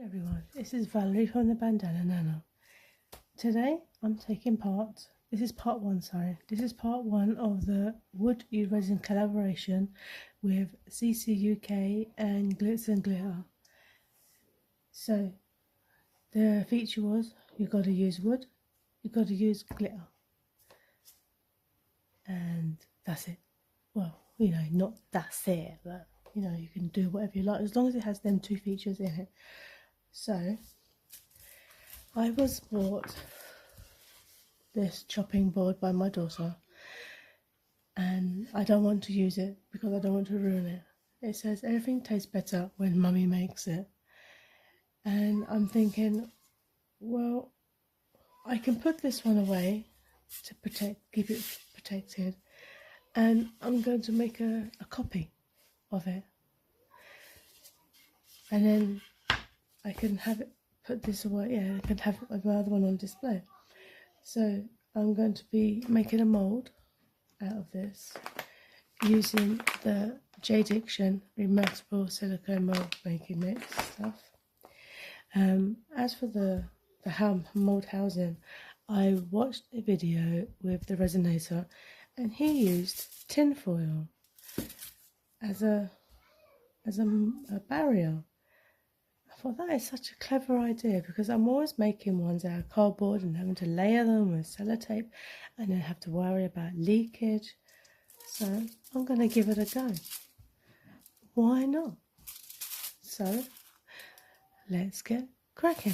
Everyone, this is Valerie from the Bandana Nana. Today I'm taking part, this is part one of the Wood Use Resin collaboration with CCUK and Glitz and Glitter. So the feature was, you've got to use wood, you've got to use glitter, and that's it. Well, you know, not that's it, but you know, you can do whatever you like as long as it has them two features in it. So I was bought this chopping board by my daughter, and I don't want to use it because I don't want to ruin it. It says everything tastes better when mummy makes it, and I'm thinking, well, I can put this one away to keep it protected, and I'm going to make a copy of it, and then I can have it, put this away, yeah, I can have another one on display. So I'm going to be making a mould out of this using the J-Diction removable silicone mould making mix stuff. As for the mould housing, I watched a video with the resonator, and he used tin foil as a barrier. I thought that is such a clever idea, because I'm always making ones out of cardboard and having to layer them with sellotape and then have to worry about leakage. So I'm going to give it a go. Why not? So let's get cracking.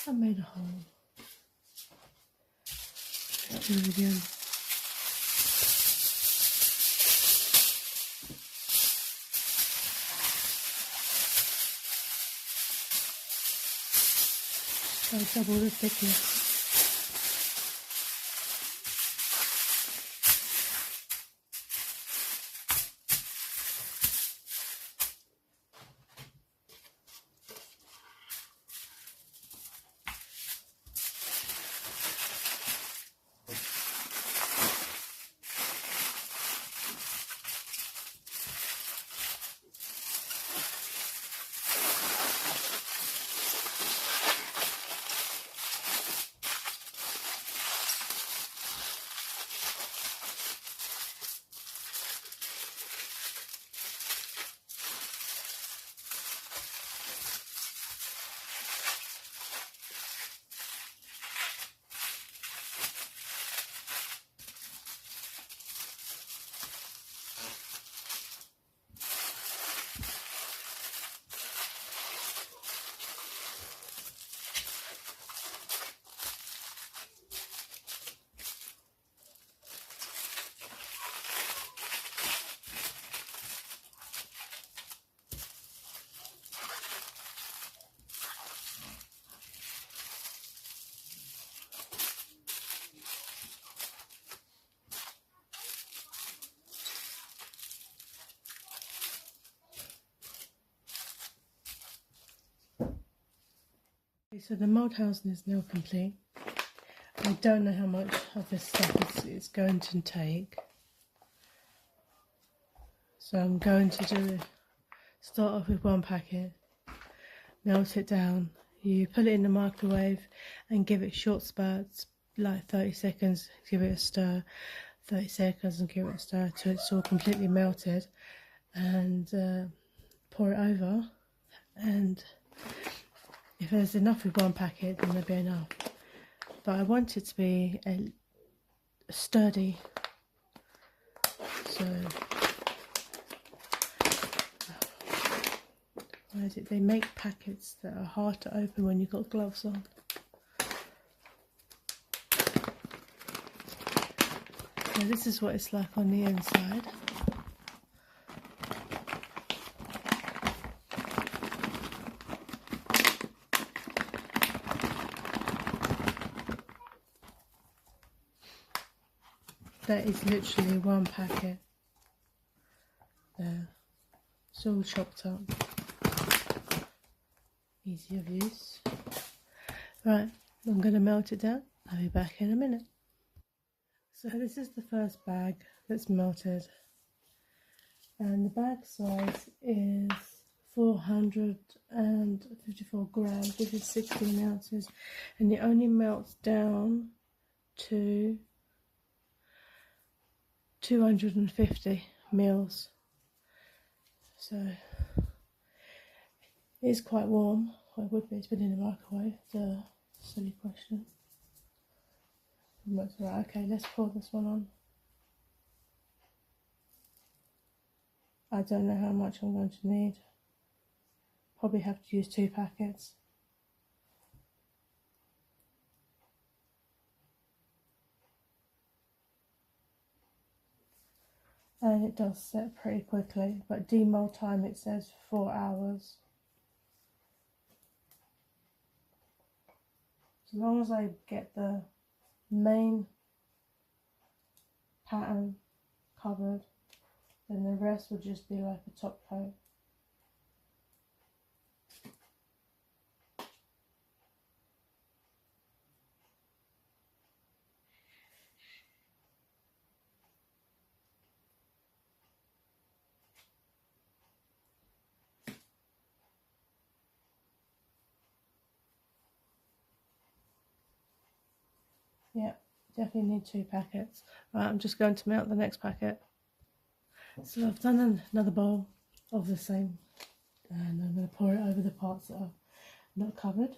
I made a hole. Let's do it again. So double the thickness. so the mould housing is now complete. I don't know how much of this stuff it's going to take. So I'm going to start off with one packet, melt it down. You put it in the microwave and give it short spurts, like 30 seconds, give it a stir, 30 seconds and give it a stir till it's all completely melted, and pour it over. And if there's enough with one packet, then there'll be enough. But I want it to be a sturdy, so why is it they make packets that are hard to open when you've got gloves on? So this is what it's like on the inside. That is literally one packet there. It's all chopped up. Easy of use. Right, I'm going to melt it down. I'll be back in a minute. So this is the first bag that's melted. And the bag size is 454 grams, which is 16 ounces. And it only melts down to 250 mils. So it is quite warm. Well, it would be, it's been in the microwave. It's a silly question. Right, okay, let's pour this one on. I don't know how much I'm going to need. Probably have to use 2 packets. And it does set pretty quickly, but demold time it says 4 hours. As long as I get the main pattern covered, then the rest will just be like a top coat. Yeah, definitely need 2 packets. Right, I'm just going to melt the next packet. So I've done another bowl of the same, and I'm going to pour it over the parts that are not covered.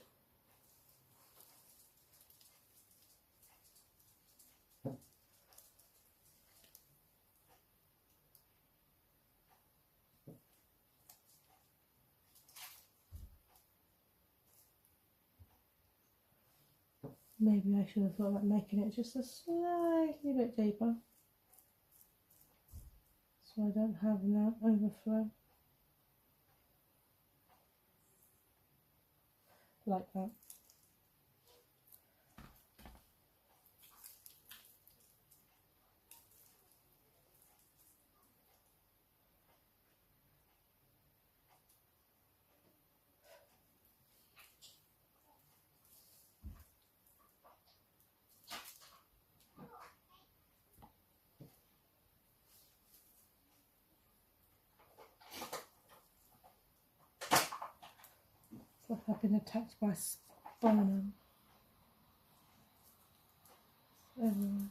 Maybe I should have thought about making it just a slightly bit deeper, so I don't have that overflow. Like that. It's like I've been attacked by Spider-Man. Everywhere.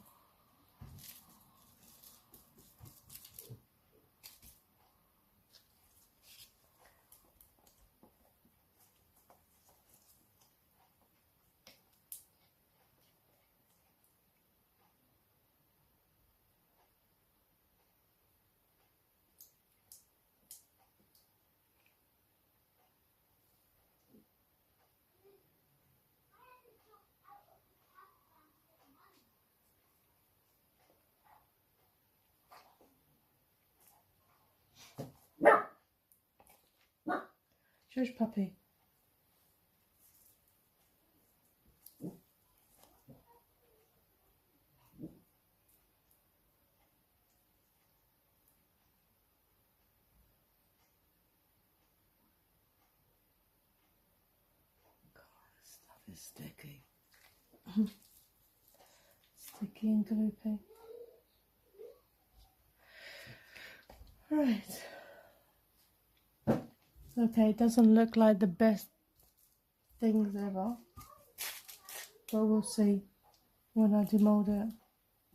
Shush, puppy. It's sticky. Sticky and gloopy. Right. Okay, it doesn't look like the best things ever, but we'll see when I demold it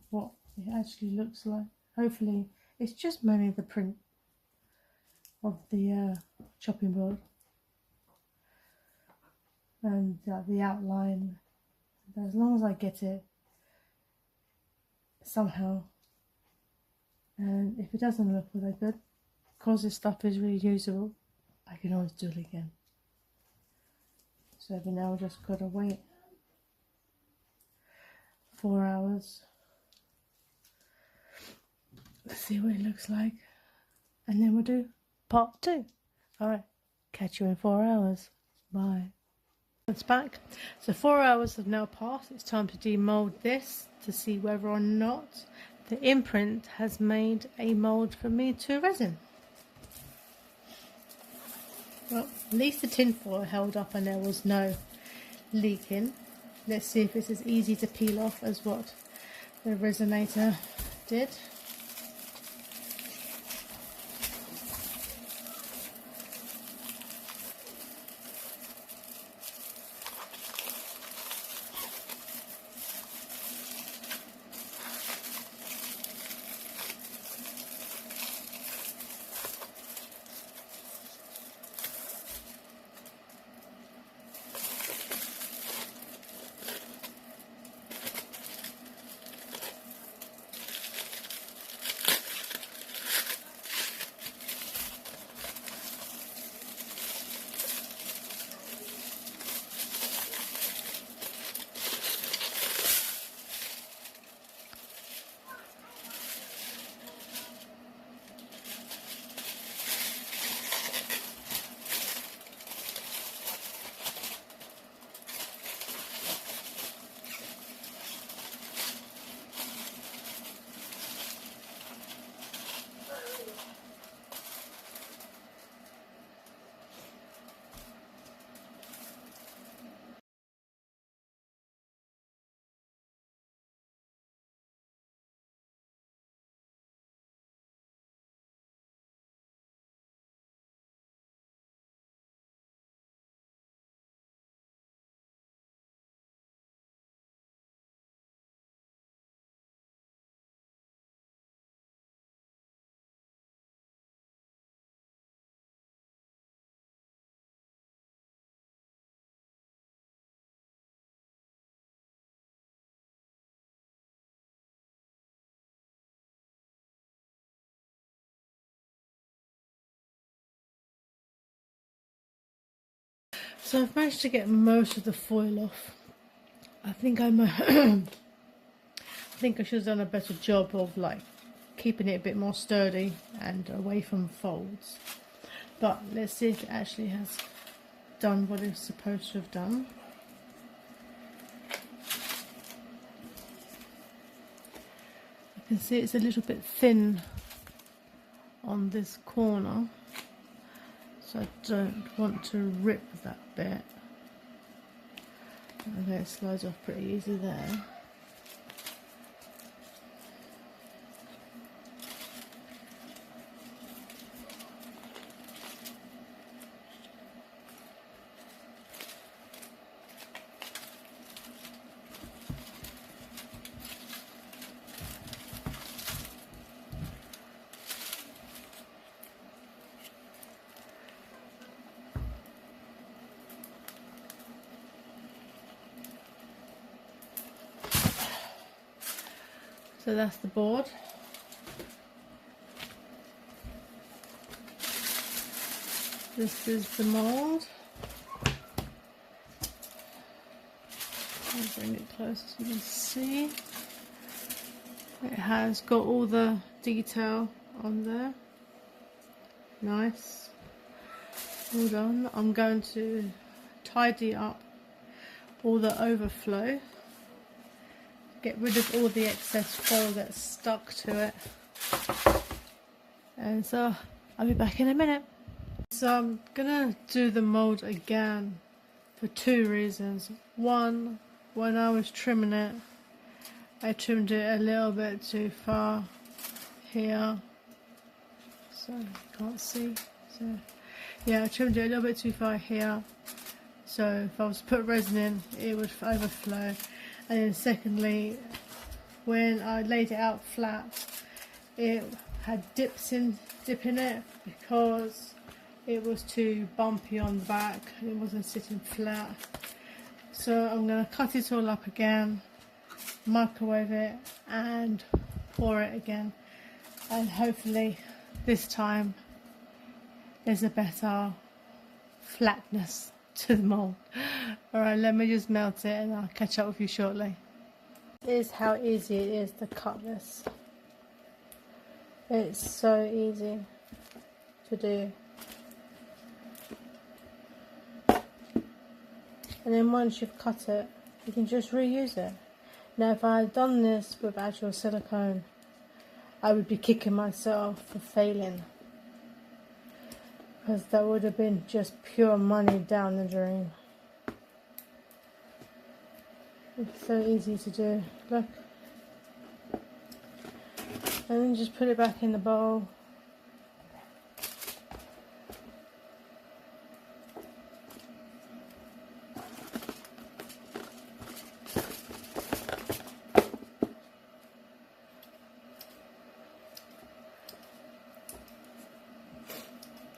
what it actually looks like. Hopefully it's just mainly the print of the chopping board and the outline. As long as I get it somehow, and if it doesn't look really good, because this stuff is really usable, I can always do it again. So every now I just gotta wait 4 hours. Let's see what it looks like, and then we'll do part 2. Alright, catch you in 4 hours. Bye. It's back. So 4 hours have now passed. It's time to demold this to see whether or not the imprint has made a mold for me to resin. Well, at least the tin foil held up and there was no leaking. Let's see if it's as easy to peel off as what the resonator did. So I've managed to get most of the foil off. I think I think I should have done a better job of like keeping it a bit more sturdy and away from folds. But let's see if it actually has done what it's supposed to have done. You can see it's a little bit thin on this corner, so I don't want to rip that bit. Okay, it slides off pretty easy there. So that's the board. This is the mould. I'll bring it close so you can see. It has got all the detail on there. Nice. Well done. I'm going to tidy up all the overflow. Get rid of all the excess foil that's stuck to it. And so I'll be back in a minute. So I'm gonna do the mold again for two reasons. One, when I was trimming it, I trimmed it a little bit too far here, so you can't see. So yeah, I trimmed it a little bit too far here, so if I was to put resin in, it would overflow. And then secondly, when I laid it out flat, it had dip in it because it was too bumpy on the back and it wasn't sitting flat. So I'm going to cut it all up again, microwave it and pour it again, and hopefully this time there's a better flatness to the mould. Alright, let me just melt it and I'll catch up with you shortly. This is how easy it is to cut this. It's so easy to do. And then once you've cut it, you can just reuse it. Now if I had done this with actual silicone, I would be kicking myself for failing, because that would have been just pure money down the drain. It's so easy to do, look. And then just put it back in the bowl.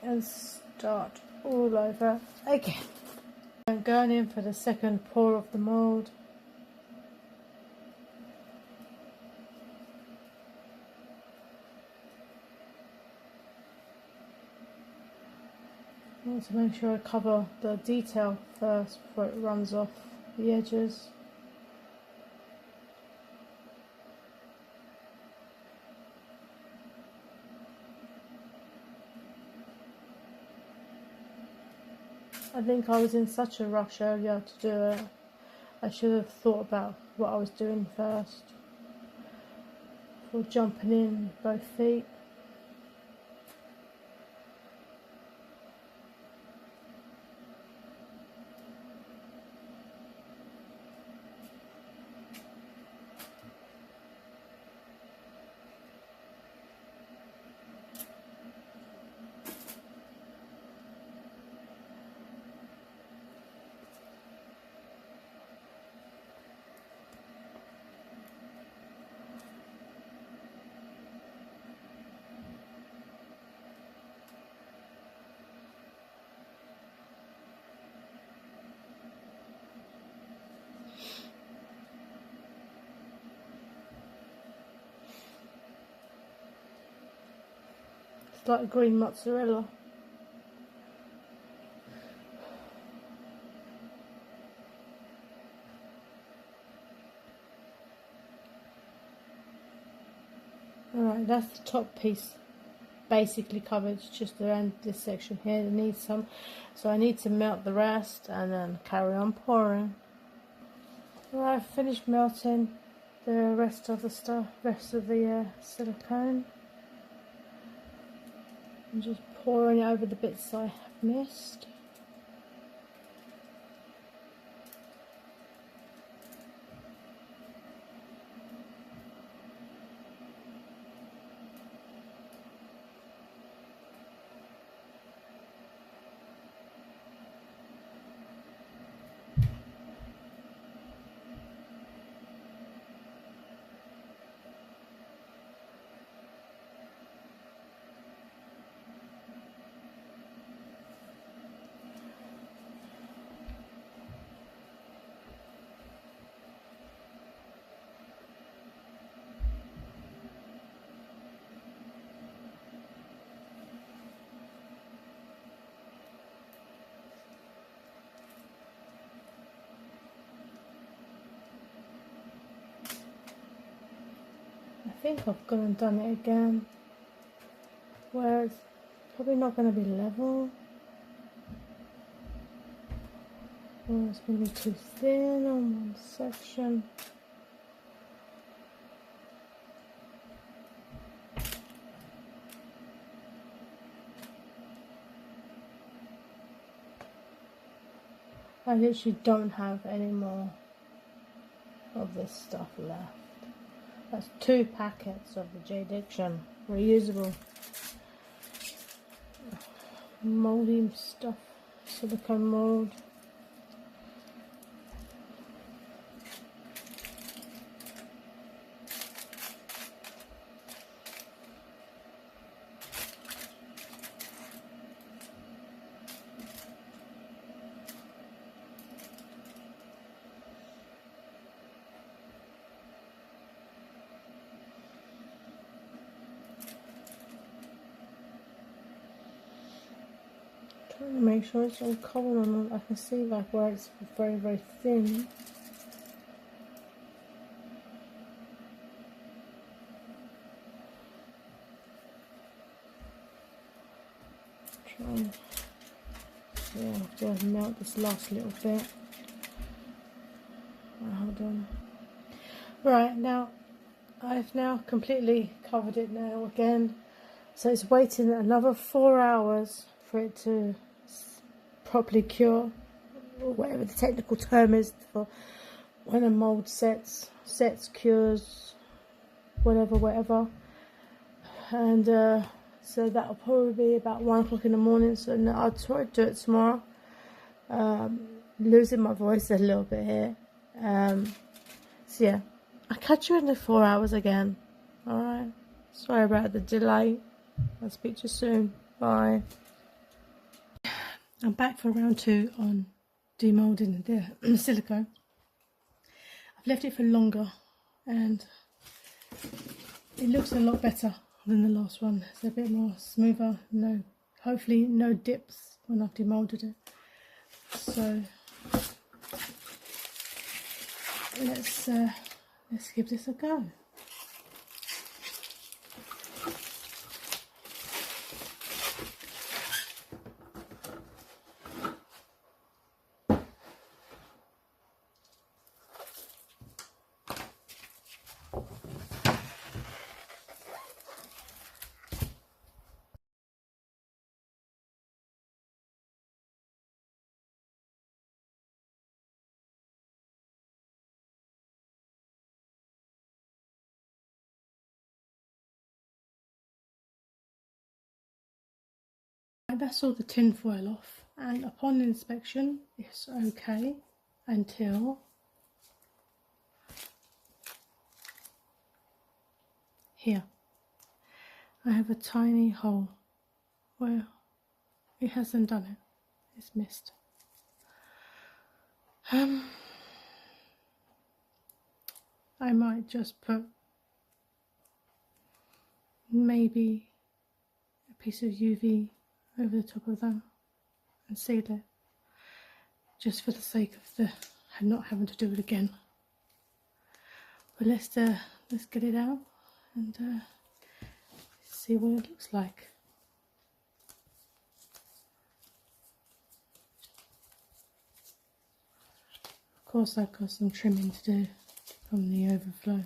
And start all over again. I'm going in for the second pour of the mould. I want to make sure I cover the detail first before it runs off the edges. I think I was in such a rush earlier to do it. I should have thought about what I was doing first before jumping in both feet. It's like green mozzarella. Alright, that's the top piece basically covered, just around this section here that needs some. So I need to melt the rest and then carry on pouring. Alright, I've finished melting the rest of the stuff, rest of the silicone. I'm just pouring it over the bits I have missed. I think I've gone and done it again, where it's probably not going to be level, or it's going to be too thin on one section. I literally don't have any more of this stuff left. That's 2 packets of the J-Diction reusable molding stuff, silicone mold. Trying to make sure it's all covered on. I can see like where it's very, very thin. Yeah, I have to melt this last little bit. Hold on. Right, now I've now completely covered it now again, so it's waiting another 4 hours for it to properly cure, or whatever the technical term is for when a mold sets, cures, whatever. And so that'll probably be about 1 o'clock in the morning. So now I'll try to do it tomorrow. Losing my voice a little bit here. So yeah, I'll catch you in the 4 hours again. Alright, sorry about the delay. I'll speak to you soon. Bye. I'm back for round 2 on demolding the silicone. I've left it for longer and it looks a lot better than the last one. It's a bit more smoother. No, hopefully no dips when I've demolded it. So let's give this a go. That's all the tin foil off, and upon inspection it's okay until here. I have a tiny hole where it hasn't done it, it's missed. I might just put maybe a piece of UV over the top of that and seal it, just for the sake of the not having to do it again. But let's get it out and see what it looks like. Of course I've got some trimming to do from the overflow.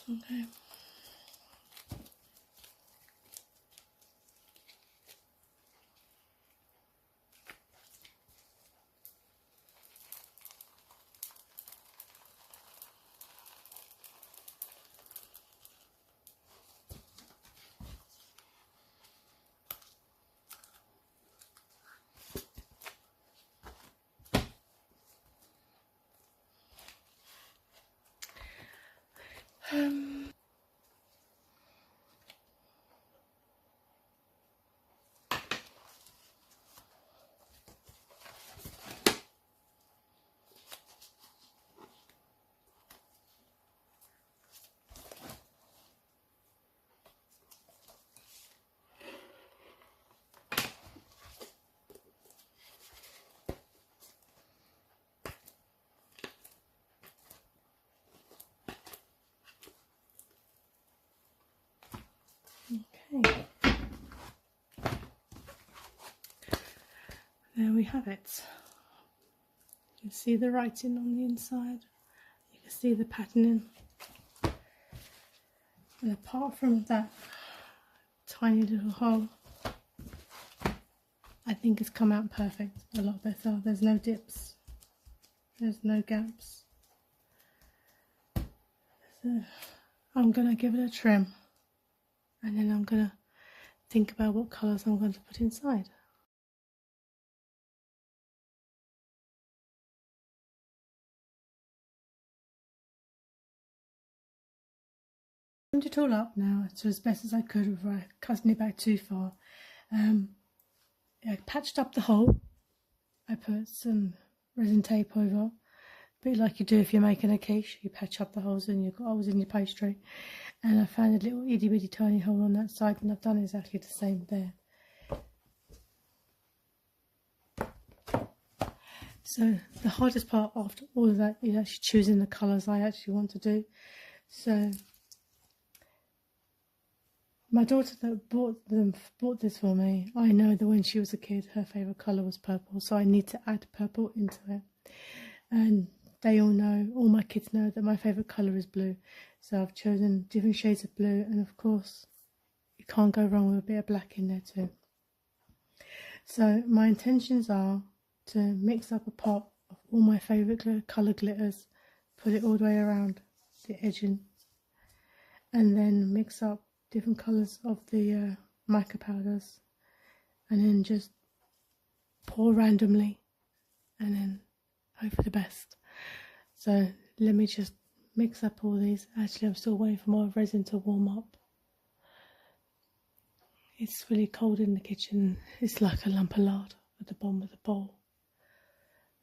Okay. there we have it. You can see the writing on the inside. You can see the patterning. And apart from that tiny little hole, I think it's come out perfect, a lot better. There's no dips, there's no gaps. So I'm going to give it a trim, and then I'm going to think about what colours I'm going to put inside. I trimmed it all up now to as best as I could without cutting it back too far. I patched up the hole. I put some resin tape over, a bit like you do if you're making a quiche. You patch up the holes in your pastry. And I found a little itty bitty tiny hole on that side, and I've done exactly the same there. So the hardest part after all of that is actually choosing the colours I actually want to do. So my daughter that bought this for me, I know that when she was a kid her favourite colour was purple, so I need to add purple into it. And they all know, all my kids know, that my favourite colour is blue. So I've chosen different shades of blue, and of course you can't go wrong with a bit of black in there too. So my intentions are to mix up a pot of all my favourite colour glitters, put it all the way around the edging, and then mix up different colours of the mica powders, and then just pour randomly and then hope for the best. So let me just mix up all these. Actually, I'm still waiting for my resin to warm up. It's really cold in the kitchen. It's like a lump of lard at the bottom of the bowl.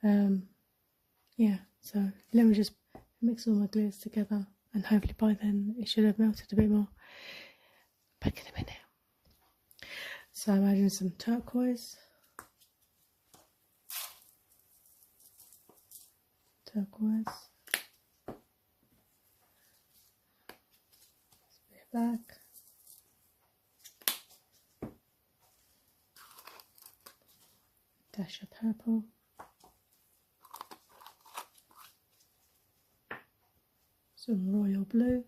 Yeah, so let me just mix all my glitters together, and hopefully by then it should have melted a bit more. Back in a minute. So I'm adding some turquoise. Turquoise. A bit of black. Dash of purple. Some royal blue.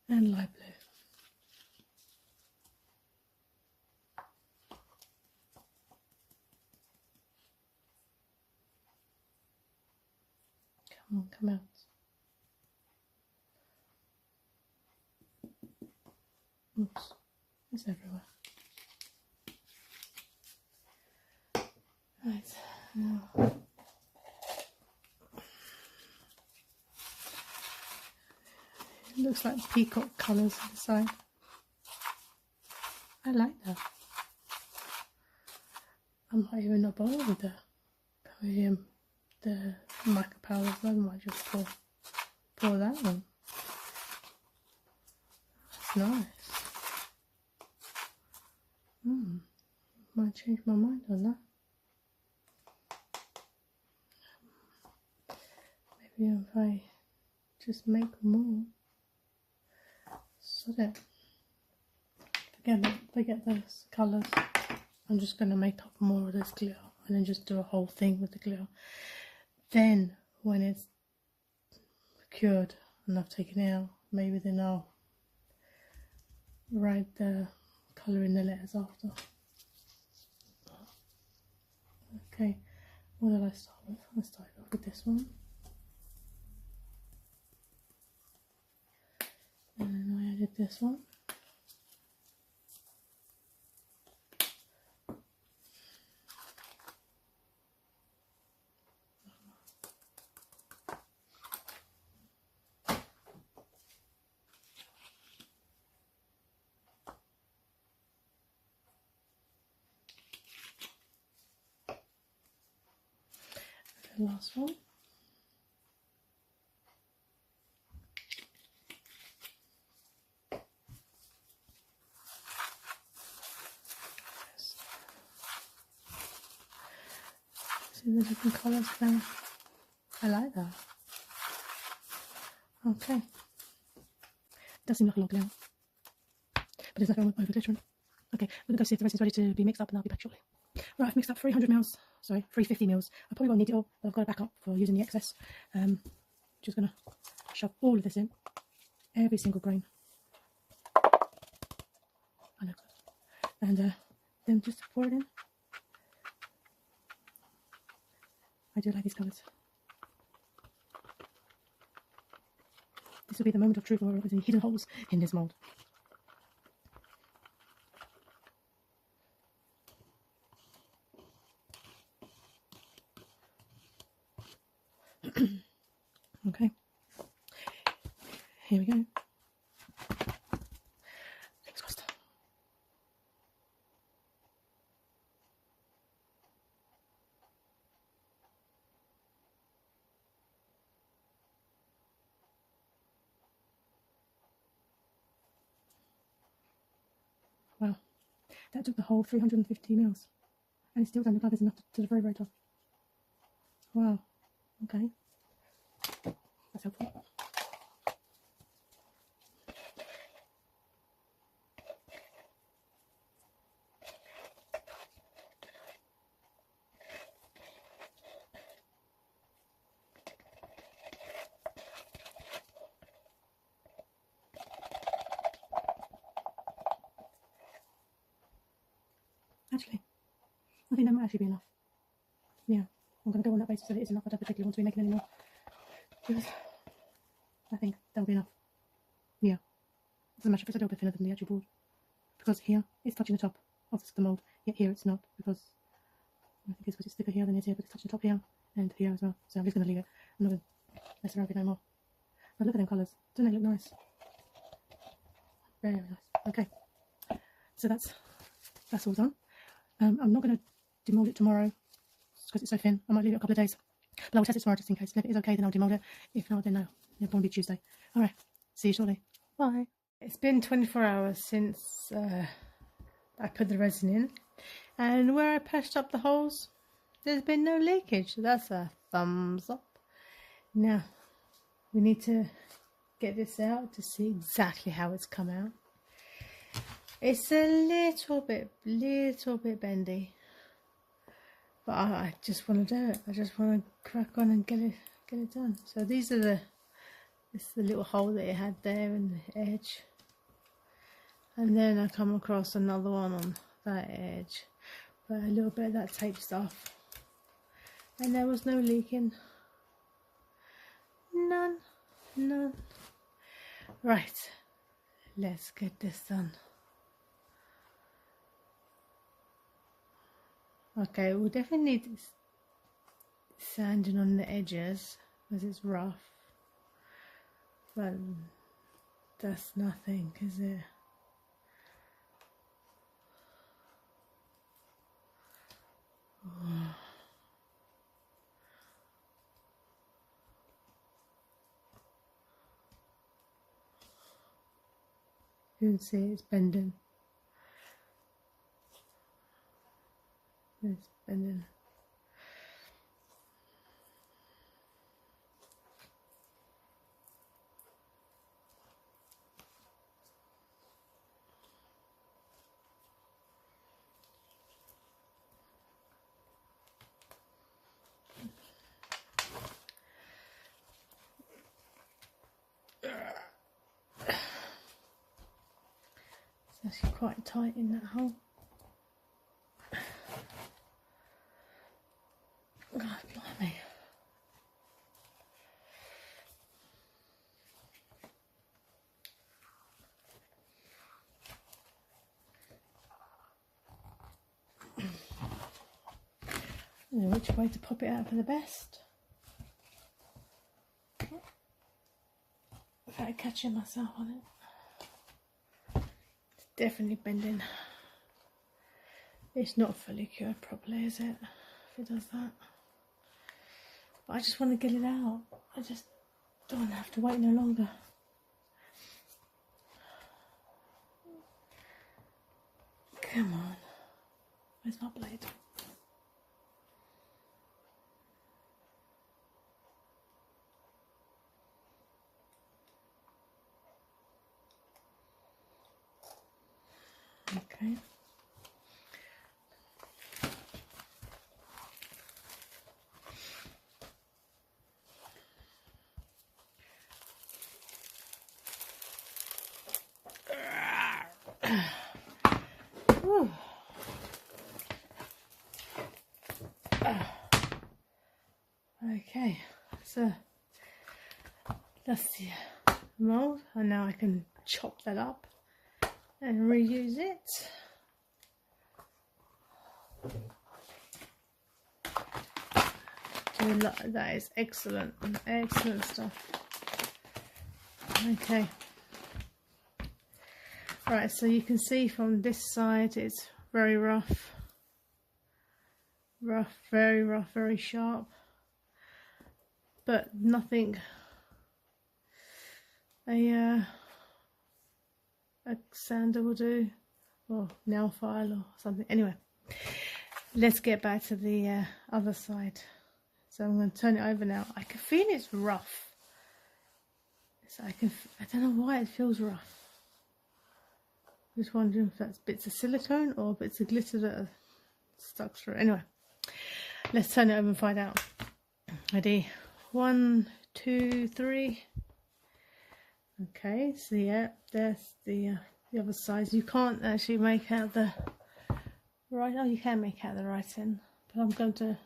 And light blue. Come on, come out. Oops, it's everywhere. Right, now it looks like peacock colours on the side. I like that. I might even not bother with the mica powder. I might just pour that one. That's nice. Might change my mind on that. Maybe if I just make more. So that forget those colours. I'm just going to make up more of this glitter and then just do a whole thing with the glitter. Then when it's cured and I've taken it out, maybe then I'll write the colour in the letters after. Okay, what did I start with? I started off with this one. And then I added this one. The last one. See the different colours there. I like that. Okay. Does seem like a lot now, but there's nothing wrong with over glittering. Okay, we're going to go see if the resin's ready to be mixed up, and I'll be back shortly. Right, I've mixed up 350 mils. I probably won't need it all, but I've got a backup for using the excess. Just going to shove all of this in, every single grain. I know. And then just pour it in. I do like these colours. This will be the moment of truth or the hidden holes in this mould. Okay, here we go. Fingers crossed. Wow, that took the whole 350 mils, and it still doesn't look like there's enough to the very, very top. Wow, okay, that's helpful. Actually, I think that might actually be enough. Yeah, I'm going to go on that basis that it is enough. I don't particularly want to be making any more, because I think that'll be enough. Yeah, it doesn't matter if it's a little bit thinner than the actual board, because here it's touching the top of the mould, yet here it's not, because I think it's because it's thicker here than it is here, but it's touching the top here and here as well. So I'm just going to leave it. I'm not going to mess around with it no more. But look at them colours. Don't they look nice? Very, very nice. Okay, so that's all done. I'm not going to demold it tomorrow because it's so thin. I might leave it a couple of days, but I will test it tomorrow just in case. And if it is okay, then I'll demold it. If not, then no. It'll probably be Tuesday. All right. See you shortly. Bye. It's been 24 hours since I put the resin in, and where I patched up the holes, there's been no leakage. So that's a thumbs up. Now we need to get this out to see exactly how it's come out. It's a little bit bendy, but I just want to do it. I just want to crack on and get it done. So these are this is the little hole that it had there in the edge, and then I come across another one on that edge, but a little bit of that taped off, and there was no leaking. None. Right, let's get this done. Okay, we'll definitely need sanding on the edges because it's rough, but that's nothing, is it? Oh. You can see it's bending. It's bending. It's actually quite tight in that hole. God blimey. I don't know which way to pop it out for the best without catching myself on it. It's definitely bending. It's not fully cured properly, is it? If it does that. But I just want to get it out. I just don't want to have to wait no longer. Come on. Where's my blade? Okay. Whew. Okay, so that's the mold, and now I can chop that up and reuse it. That is excellent, excellent stuff. Okay, right, so you can see from this side it's very rough, very rough, very sharp, but nothing a sander will do, or nail file or something. Anyway, let's get back to the other side. So I'm going to turn it over now. I can feel it's rough. So I don't know why it feels rough. Just wondering if that's bits of silicone or bits of glitter that are stuck through. Anyway, let's turn it over and find out. Ready? 1, 2, 3. Okay, so yeah, there's the other side. You can't actually make out the right. Oh, you can make out the writing, but I'm going to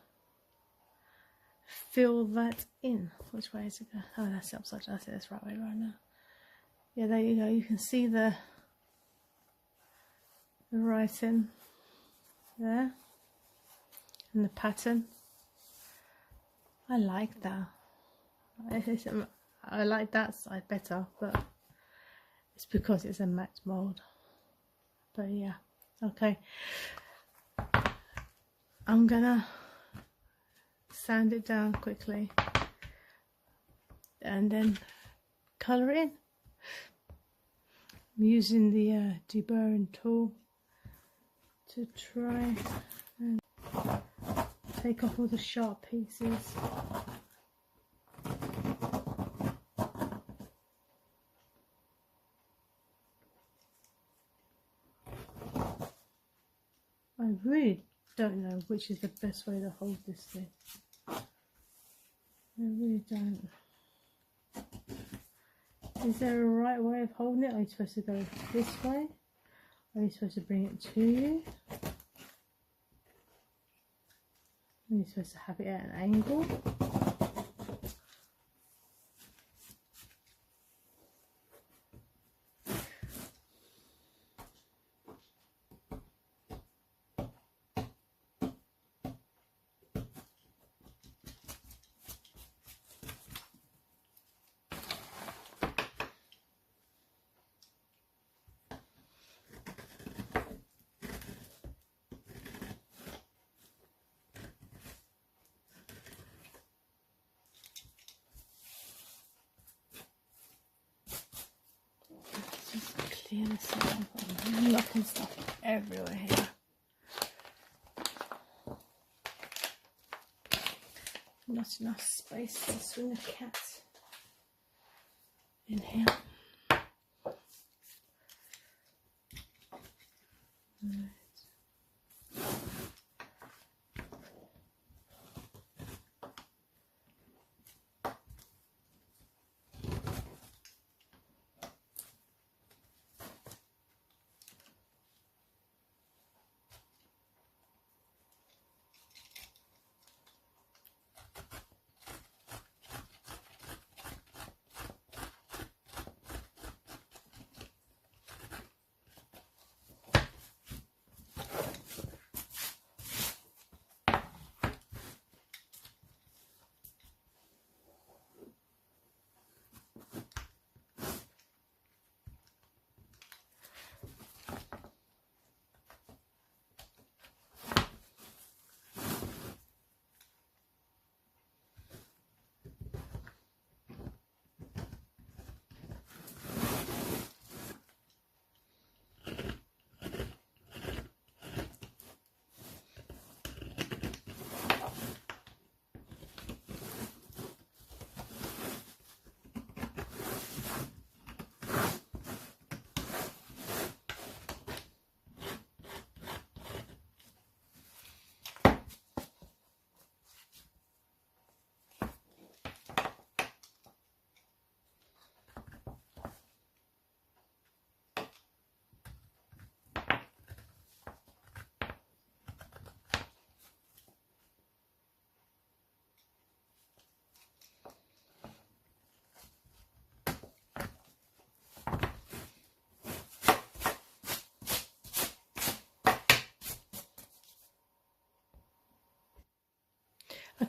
fill that in. Which way is it going? Oh, that's the upside down. That's the right way right now. Yeah, there you go. You can see the writing there and the pattern. I like that. I like that side better, but it's because it's a matte mold. But yeah, okay. I'm gonna sand it down quickly and then colour it in. I'm using the deburring tool to try and take off all the sharp pieces. I really don't know which is the best way to hold this thing. I really don't. Is there a right way of holding it? Are you supposed to go this way? Are you supposed to bring it to you? Are you supposed to have it at an angle? Just clear this out. I'm knocking stuff everywhere here. Not enough space to swing a cat in here.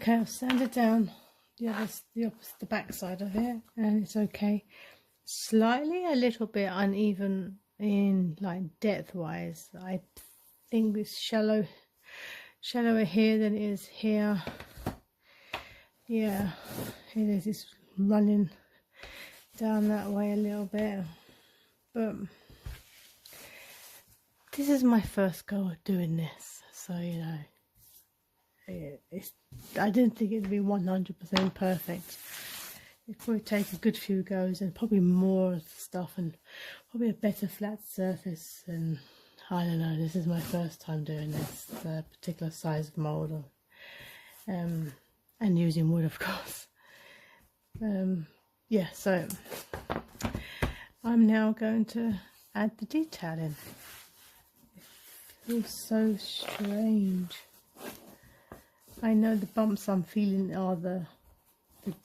Okay, I've sanded down the back side of it, and it's okay. Slightly a little bit uneven in like depth wise. I think it's shallower here than it is here. Yeah, it is. It's running down that way a little bit, but this is my first go at doing this, so you know, I didn't think it'd be 100% perfect. It'd probably take a good few goes and probably more stuff and probably a better flat surface, and I don't know, this is my first time doing this particular size of mould, and using wood, of course. Yeah, so I'm now going to add the detailing. It feels so strange. I know the bumps I'm feeling are the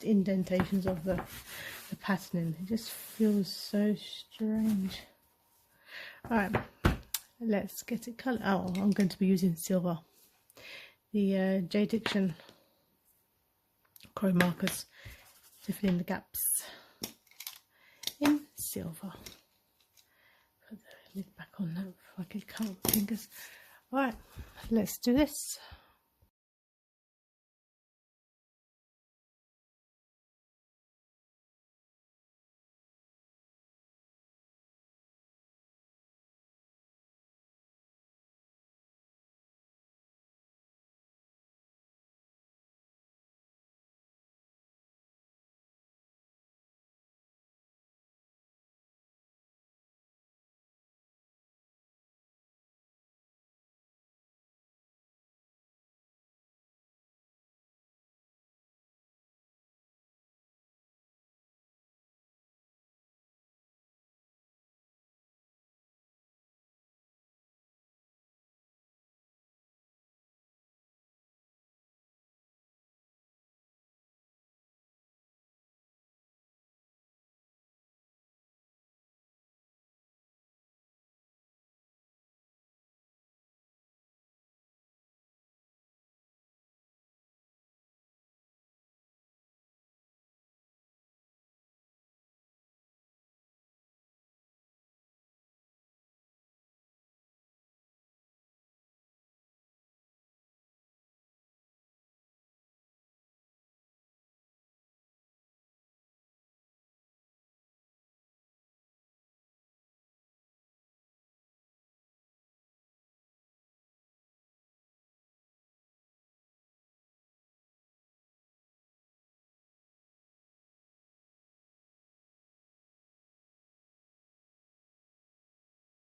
indentations of the patterning. It just feels so strange. Alright, let's get it coloured. Oh, I'm going to be using silver. The J Diction chrome markers to fill in the gaps in silver. Put the lid back on that before I get cut with fingers. Alright, let's do this.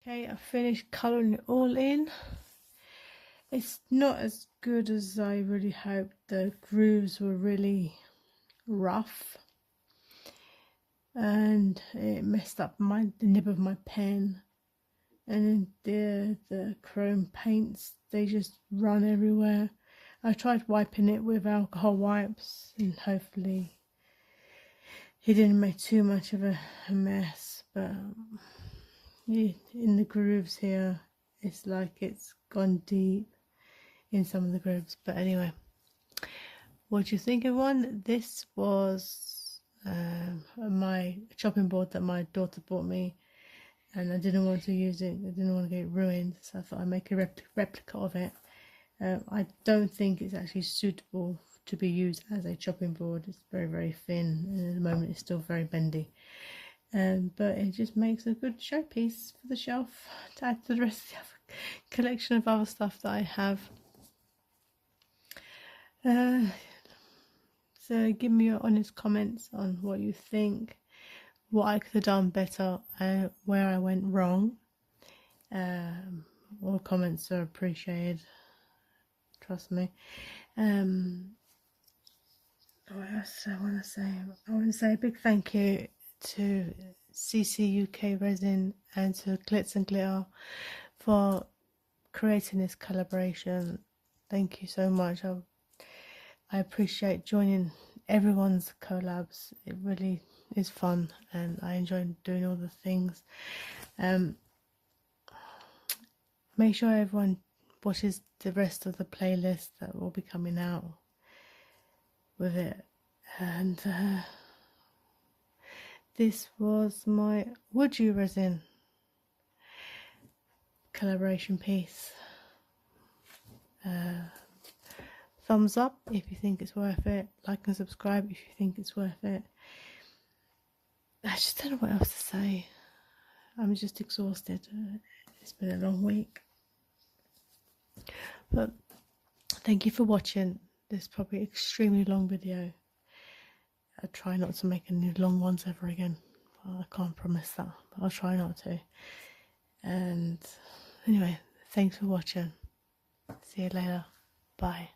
Okay, I finished colouring it all in. It's not as good as I really hoped. The grooves were really rough and it messed up the nib of my pen, and then the chrome paints, they just run everywhere. I tried wiping it with alcohol wipes and hopefully it didn't make too much of a mess, but in the grooves here it's like it's gone deep in some of the grooves. But anyway, what do you think, everyone? This was my chopping board that my daughter bought me, and I didn't want to use it. I didn't want to get it ruined, so I thought I'd make a replica of it. I don't think it's actually suitable to be used as a chopping board. It's very, very thin, and at the moment it's still very bendy. But it just makes a good showpiece for the shelf to add to the rest of the collection of other stuff that I have. So give me your honest comments on what you think, what I could have done better, where I went wrong. All comments are appreciated, trust me. What else I want to say? I want to say a big thank you to CCUK Resin and to Glitz and Glitter for creating this collaboration. Thank you so much. I appreciate joining everyone's collabs. It really is fun and I enjoy doing all the things. Make sure everyone watches the rest of the playlist that will be coming out. with it. And this was my Would You Resin collaboration piece. Thumbs up if you think it's worth it. Like and subscribe if you think it's worth it. I just don't know what else to say. I'm just exhausted. It's been a long week. But thank you for watching this probably extremely long video. I try not to make any long ones ever again. Well, I can't promise that, but I'll try not to. And anyway, thanks for watching. See you later. Bye.